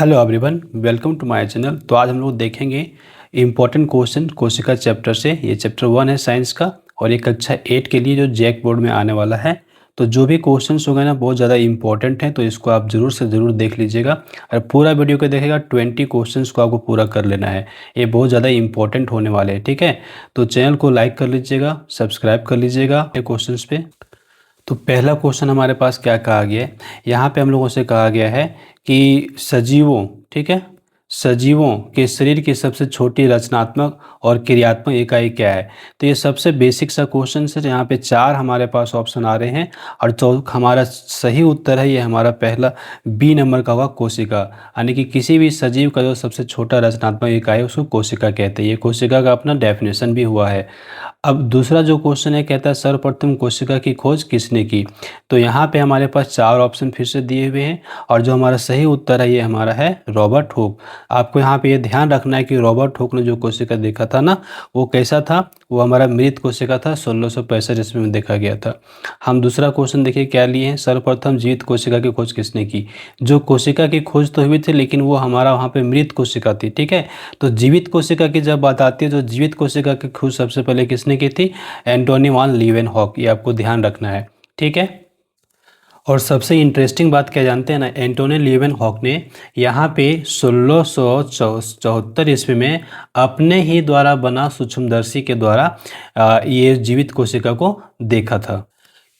Hello everyone, welcome to my channel. तो आज हम लोग देखेंगे इम्पोर्टेंट क्वेश्चन कोशिका चैप्टर से। ये चैप्टर 1 है साइंस का और ये कक्षा 8 के लिए जो जैक बोर्ड में आने वाला है। तो जो भी क्वेश्चंस होंगे ना बहुत ज़्यादा इंपॉर्टेंट हैं, तो इसको आप ज़रूर से ज़रूर देख लीजिएगा और पूरा वीडियो को देखेगा। 20 क्वेश्चंस को आपको पूरा कर लेना है। ये बहुत ज़्यादा इंपॉर्टेंट होने वाले हैं, ठीक है। तो चैनल को लाइक कर लीजिएगा, सब्सक्राइब कर लीजिएगा क्वेश्चन पे। तो पहला क्वेश्चन हमारे पास क्या कहा गया है, यहाँ पे हम लोगों से कहा गया है कि सजीवों, ठीक है, सजीवों के शरीर की सबसे छोटी रचनात्मक और क्रियात्मक इकाई क्या है। तो ये सबसे बेसिक सा क्वेश्चन है। यहाँ पे 4 हमारे पास ऑप्शन आ रहे हैं और हमारा सही उत्तर है ये हमारा पहला बी नंबर का होगा कोशिका। यानी कि किसी भी सजीव का जो सबसे छोटा रचनात्मक इकाई है उसको कोशिका कहते हैं। ये कोशिका का अपना डेफिनेशन भी हुआ है। अब दूसरा जो क्वेश्चन है कहता है सर्वप्रथम कोशिका की खोज किसने की। तो यहाँ पे हमारे पास 4 ऑप्शन फिर से दिए हुए हैं और जो हमारा सही उत्तर है ये हमारा है रॉबर्ट हुक। आपको यहाँ पे ये ध्यान रखना है कि रॉबर्ट हुक ने जो कोशिका देखा था ना वो कैसा था, वो हमारा मृत कोशिका था। 1665 ईस्वी में देखा गया था। हम दूसरा क्वेश्चन देखिए क्या लिए हैं, सर्वप्रथम जीवित कोशिका की खोज किसने की। जो कोशिका की खोज तो हुई थी लेकिन वो हमारा वहाँ पे मृत कोशिका थी, ठीक है। तो जीवित कोशिका की जब बात आती है तो जीवित कोशिका की खोज सबसे पहले किसने की थी, एंटोनी वान लीवेनहॉक। ये आपको ध्यान रखना है, ठीक है। और सबसे इंटरेस्टिंग बात क्या जानते हैं ना, एंटोनी लीवेनहॉक ने यहाँ पे 1674 ईस्वी में अपने ही द्वारा बना सूक्ष्मदर्शी के द्वारा ये जीवित कोशिका को देखा था।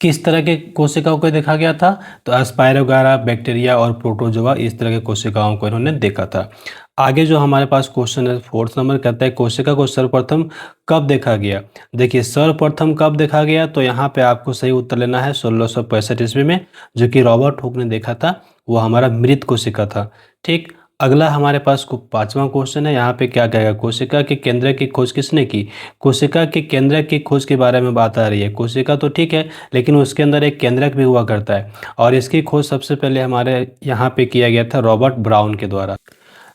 किस तरह के कोशिकाओं को देखा गया था, तो स्पायरोगारा, बैक्टीरिया और प्रोटोजोआ, इस तरह के कोशिकाओं को इन्होंने देखा था। आगे जो हमारे पास क्वेश्चन है 4th नंबर कहता है कोशिका को सर्वप्रथम कब देखा गया। देखिए सर्वप्रथम कब देखा गया, तो यहाँ पे आपको सही उत्तर लेना है 1665 ईस्वी में, जो कि रॉबर्ट हुक ने देखा था। वो हमारा मृत कोशिका था, ठीक। अगला हमारे पास 5वां क्वेश्चन है। यहाँ पे क्या कहेगा, कोशिका के केंद्र की खोज किसने की। कोशिका के केंद्रक की खोज के बारे में बात आ रही है। कोशिका तो ठीक है लेकिन उसके अंदर एक केंद्रक भी हुआ करता है और इसकी खोज सबसे पहले हमारे यहाँ पे किया गया था रॉबर्ट ब्राउन के द्वारा।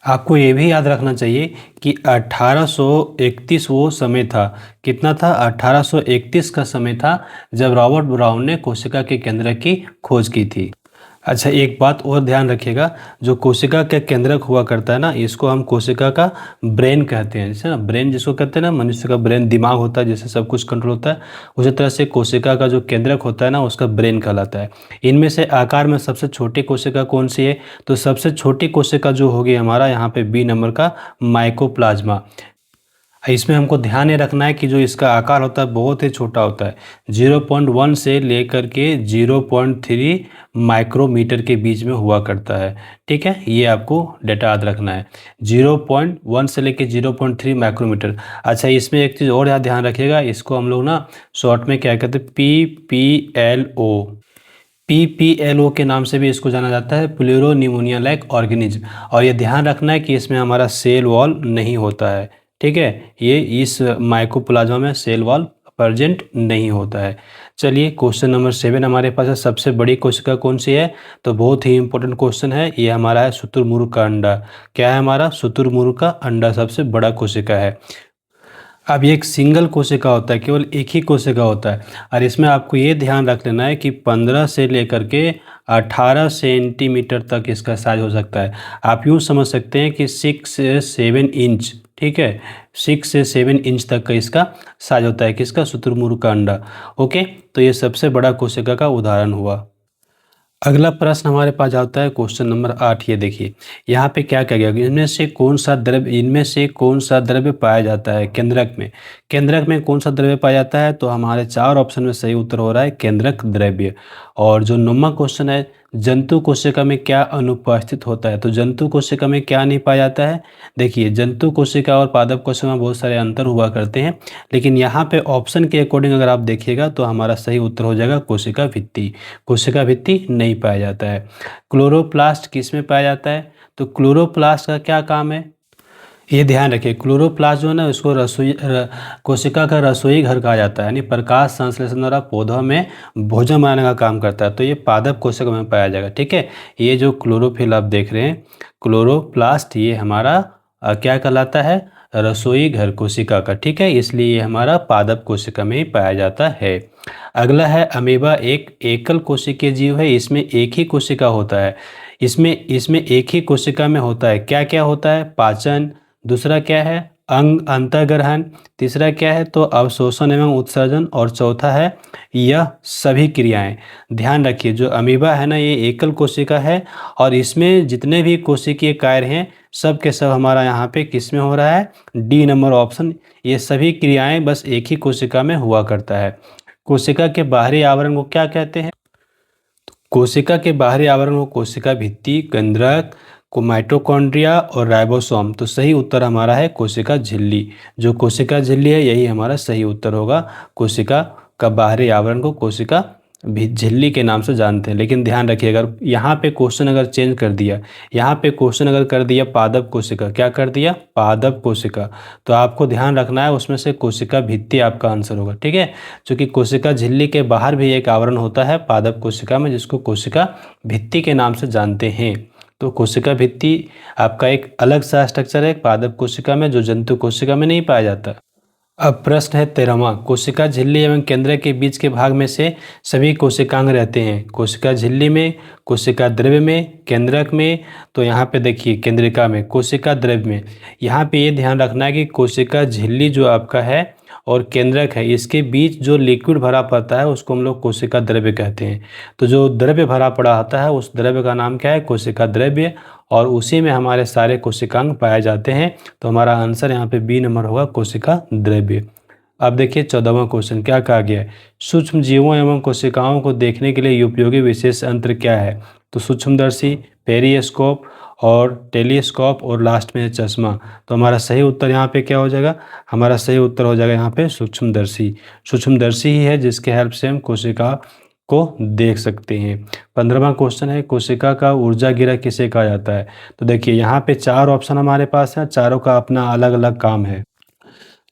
आपको ये भी याद रखना चाहिए कि 1831 वो समय था, कितना था, 1831 का समय था जब रॉबर्ट ब्राउन ने कोशिका के केंद्रक की खोज की थी। अच्छा एक बात और ध्यान रखिएगा, जो कोशिका का केंद्रक हुआ करता है ना इसको हम कोशिका का ब्रेन कहते हैं। जैसे ना ब्रेन जिसको कहते हैं ना, मनुष्य का ब्रेन दिमाग होता है जिससे सब कुछ कंट्रोल होता है, उसी तरह से कोशिका का जो केंद्रक होता है ना उसका ब्रेन कहलाता है। इनमें से आकार में सबसे छोटी कोशिका कौन सी है, तो सबसे छोटी कोशिका जो होगी हमारा यहाँ पे बी नंबर का माइकोप्लाज्मा। इसमें हमको ध्यान ये रखना है कि जो इसका आकार होता है बहुत ही छोटा होता है, 0.1 से लेकर के 0.3 माइक्रोमीटर के बीच में हुआ करता है, ठीक है। ये आपको डेटा याद रखना है, 0.1 से लेकर 0.3 माइक्रोमीटर। अच्छा इसमें एक चीज़ और याद ध्यान रखिएगा, इसको हम लोग ना शॉर्ट में क्या कहते हैं, PPLO के नाम से भी इसको जाना जाता है, प्लूरो निमोनिया लाइक ऑर्गेनिज्म। और ये ध्यान रखना है कि इसमें हमारा सेल वॉल नहीं होता है, ठीक है। ये इस माइकोप्लाज्मा में सेल वॉल प्रेजेंट नहीं होता है। चलिए क्वेश्चन नंबर 7 हमारे पास है, सबसे बड़ी कोशिका कौन सी है। तो बहुत ही इंपॉर्टेंट क्वेश्चन है ये हमारा है शुतुरमुर्ग का अंडा। क्या है हमारा, शुतुरमुर्ग का अंडा सबसे बड़ा कोशिका है। अब ये एक सिंगल कोशिका होता है, केवल एक ही कोशिका होता है और इसमें आपको ये ध्यान रख लेना है कि 15 से लेकर के 18 सेंटीमीटर तक इसका साइज हो सकता है। आप यूँ समझ सकते हैं कि 6 से 7 इंच, ठीक है, 6 से 7 इंच तक का इसका साइज होता है, किसका, शुतुरमुर्ग का अंडा। ओके, तो ये सबसे बड़ा कोशिका का उदाहरण हुआ। अगला प्रश्न हमारे पास आता है क्वेश्चन नंबर 8। ये देखिए यहाँ पे क्या कहा गया, इनमें से कौन सा द्रव्य पाया जाता है केंद्रक में। केंद्रक में कौन सा द्रव्य पाया जाता है, तो हमारे 4 ऑप्शन में सही उत्तर हो रहा है केंद्रक द्रव्य। और जो 9वां क्वेश्चन है, जंतु कोशिका में क्या अनुपस्थित होता है। तो जंतु कोशिका में क्या नहीं पाया जाता है। देखिए जंतु कोशिका और पादप कोशिका में बहुत सारे अंतर हुआ करते हैं, लेकिन यहाँ पे ऑप्शन के अकॉर्डिंग अगर आप देखिएगा तो हमारा सही उत्तर हो जाएगा कोशिका भित्ति। कोशिका भित्ति नहीं पाया जाता है। क्लोरोप्लास्ट किस में पाया जाता है, तो क्लोरोप्लास्ट का क्या काम है, ये ध्यान रखिए। क्लोरोप्लास्ट जो है ना उसको कोशिका का रसोई घर कहा जाता है, यानी प्रकाश संश्लेषण द्वारा पौधों में भोजन बनाने का काम करता है। तो ये पादप कोशिका में पाया जाएगा, ठीक है। ये जो क्लोरोफिल आप देख रहे हैं क्लोरोप्लास्ट, ये हमारा क्या कहलाता है, रसोई घर कोशिका का, ठीक है। इसलिए ये हमारा पादप कोशिका में ही पाया जाता है। अगला है अमीबा, एक एकल कोशिकीय जीव है, इसमें एक ही कोशिका होता है। इसमें इसमें एक ही कोशिका में होता है, क्या क्या होता है, पाचन, दूसरा क्या है अंग अंतःग्रहण, तीसरा क्या है तो अवशोषण एवं उत्सर्जन, और चौथा है यह सभी क्रियाएं। ध्यान रखिए जो अमीबा है ना ये एकल कोशिका है और इसमें जितने भी कोशिकीय कार्य हैं सब के सब हमारा यहाँ पे किस में हो रहा है, डी नंबर ऑप्शन। ये सभी क्रियाएं बस एक ही कोशिका में हुआ करता है। कोशिका के बाहरी आवरण को क्या कहते हैं, कोशिका के बाहरी आवरण को कोशिका भित्ति, केंद्रक, को माइटोकॉन्ड्रिया और राइबोसोम। तो सही उत्तर हमारा है कोशिका झिल्ली। जो कोशिका झिल्ली है यही हमारा सही उत्तर होगा। कोशिका का बाहरी आवरण को कोशिका झिल्ली के नाम से जानते हैं। लेकिन ध्यान रखिए अगर यहाँ पे क्वेश्चन अगर चेंज कर दिया, यहाँ पे क्वेश्चन अगर कर दिया पादप कोशिका, क्या कर दिया पादप कोशिका, तो आपको ध्यान रखना है उसमें से कोशिका भित्ति आपका आंसर होगा। ठीक है, क्योंकि कोशिका झिल्ली के बाहर भी एक आवरण होता है पादप कोशिका में जिसको कोशिका भित्ति के नाम से जानते हैं। तो कोशिका भित्ति आपका एक अलग सा स्ट्रक्चर है पादप कोशिका में जो जंतु कोशिका में नहीं पाया जाता। अब प्रश्न है 13वां, कोशिका झिल्ली एवं केंद्र के बीच के भाग में से सभी कोशिकांग रहते हैं। कोशिका झिल्ली में, कोशिका द्रव्य में, केंद्रक में, तो यहाँ पे देखिए केंद्रिका में, कोशिका द्रव्य में। यहाँ पे ये ध्यान रखना है कि कोशिका झिल्ली जो आपका है और केंद्रक है इसके बीच जो लिक्विड भरा पड़ता है उसको हम लोग कोशिका द्रव्य कहते हैं। तो जो द्रव्य भरा पड़ा होता है उस द्रव्य का नाम क्या है, कोशिका द्रव्य, और उसी में हमारे सारे कोशिकांग पाए जाते हैं। तो हमारा आंसर यहाँ पे बी नंबर होगा कोशिका द्रव्य। अब देखिए 14वां क्वेश्चन क्या कहा गया है, सूक्ष्म जीवों एवं कोशिकाओं को देखने के लिए उपयोगी विशेष यंत्र क्या है। तो सूक्ष्मदर्शी, पेरिस्कोप और टेलीस्कोप और लास्ट में चश्मा। तो हमारा सही उत्तर यहाँ पे क्या हो जाएगा, हमारा सही उत्तर हो जाएगा यहाँ पे सूक्ष्मदर्शी। सूक्ष्मदर्शी ही है जिसके हेल्प से हम कोशिका को देख सकते हैं। 15वां क्वेश्चन है, कोशिका का ऊर्जा गिरह किसे कहा जाता है। तो देखिए यहाँ पे 4 ऑप्शन हमारे पास है, चारों का अपना अलग अलग काम है।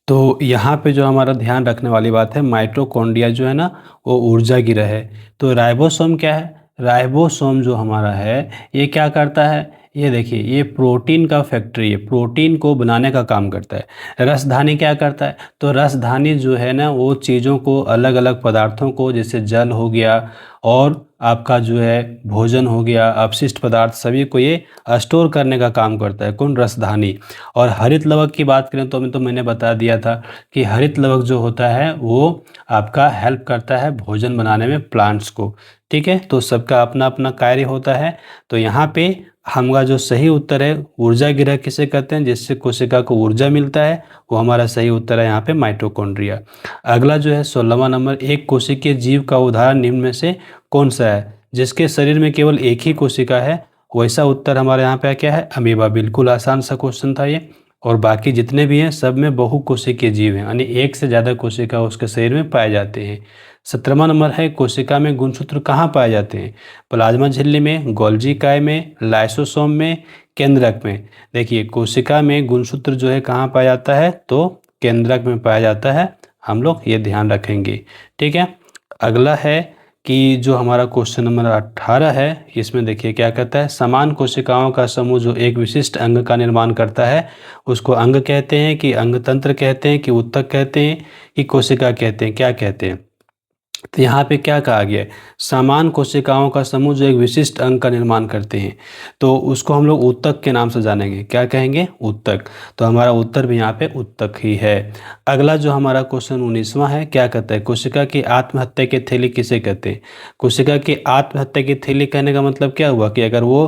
तो यहाँ पे जो हमारा ध्यान रखने वाली बात है, माइटोकॉन्ड्रिया जो है ना वो ऊर्जा गिरह है। तो राइबोसोम क्या है, राइबोसोम जो हमारा है ये क्या करता है, ये देखिए ये प्रोटीन का फैक्ट्री है, प्रोटीन को बनाने का काम करता है। रसधानी क्या करता है, तो रसधानी जो है ना वो चीज़ों को, अलग अलग पदार्थों को, जैसे जल हो गया और आपका जो है भोजन हो गया, अपशिष्ट पदार्थ, सभी को ये स्टोर करने का काम करता है। कौन, रसधानी। और हरित लवक की बात करें तो मैंने बता दिया था कि हरित लवक जो होता है वो आपका हेल्प करता है भोजन बनाने में प्लांट्स को। ठीक है, तो सबका अपना अपना कार्य होता है। तो यहाँ पे हमारा जो सही उत्तर है, ऊर्जा गिरह किसे कहते हैं, जिससे कोशिका को ऊर्जा मिलता है, वो हमारा सही उत्तर है यहाँ पे माइटोकॉन्ड्रिया। अगला जो है 16वां नंबर, एक कोशिकीय जीव का उदाहरण निम्न में से कौन सा है, जिसके शरीर में केवल एक ही कोशिका है। वैसा उत्तर हमारे यहाँ पे क्या है, अमीबा। बिल्कुल आसान सा क्वेश्चन था ये। और बाकी जितने भी हैं सब में बहुकोशिकीय जीव हैं, यानी एक से ज़्यादा कोशिका उसके शरीर में पाए जाते हैं। 17वां नंबर है, कोशिका में गुणसूत्र कहाँ पाए जाते हैं। प्लाज्मा झिल्ली में, गोल्जी काय में, लाइसोसोम में, केंद्रक में। देखिए कोशिका में गुणसूत्र जो है कहाँ पाया जाता है, तो केंद्रक में पाया जाता है। हम लोग ये ध्यान रखेंगे। ठीक है, अगला है कि जो हमारा क्वेश्चन नंबर 18 है, इसमें देखिए क्या कहता है, समान कोशिकाओं का समूह जो एक विशिष्ट अंग का निर्माण करता है उसको अंग कहते हैं, कि अंग तंत्र कहते हैं, कि ऊतक कहते हैं, कि कोशिका कहते हैं, क्या कहते हैं। तो यहाँ पे क्या कहा गया है, समान कोशिकाओं का समूह जो एक विशिष्ट अंग का निर्माण करते हैं, तो उसको हम लोग ऊतक के नाम से जानेंगे। क्या कहेंगे, ऊतक। तो हमारा उत्तर भी यहाँ पे ऊतक ही है। अगला जो हमारा क्वेश्चन 19वां है, क्या कहता है, कोशिका की आत्महत्या की थैली किसे कहते हैं। कोशिका की आत्महत्या की थैली कहने का मतलब क्या हुआ कि अगर वो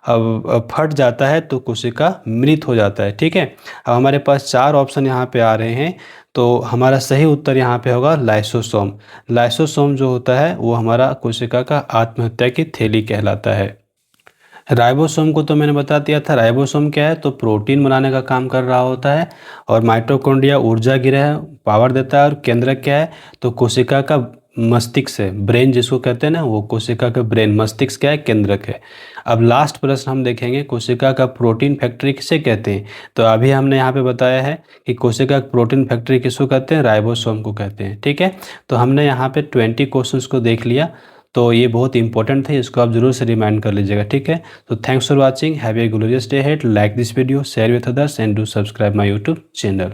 फट जाता है तो कोशिका मृत हो जाता है। ठीक है, अब हमारे पास 4 ऑप्शन यहाँ पे आ रहे हैं। तो हमारा सही उत्तर यहाँ पे होगा लाइसोसोम। लाइसोसोम जो होता है वो हमारा कोशिका का आत्महत्या की थैली कहलाता है। राइबोसोम को तो मैंने बता दिया था, राइबोसोम क्या है, तो प्रोटीन बनाने का काम कर रहा होता है। और माइटोकॉन्ड्रिया ऊर्जा गिरह पावर देता है। और केंद्रक क्या है, तो कोशिका का मस्तिष्क है, ब्रेन जिसको कहते हैं ना, वो कोशिका का ब्रेन, मस्तिष्क क्या है, केंद्रक है। अब लास्ट प्रश्न हम देखेंगे, कोशिका का प्रोटीन फैक्ट्री किसे कहते हैं। तो अभी हमने यहाँ पे बताया है कि कोशिका का प्रोटीन फैक्ट्री किसको कहते हैं, राइबोसोम को कहते हैं। ठीक है, तो हमने यहाँ पे 20 क्वेश्चंस को देख लिया। तो ये बहुत इंपॉर्टेंट थे, इसको आप जरूर से रिमाइंड कर लीजिएगा। ठीक है, तो thanks for watching, have a glorious day ahead, like this video, share with others and do subscribe my YouTube channel.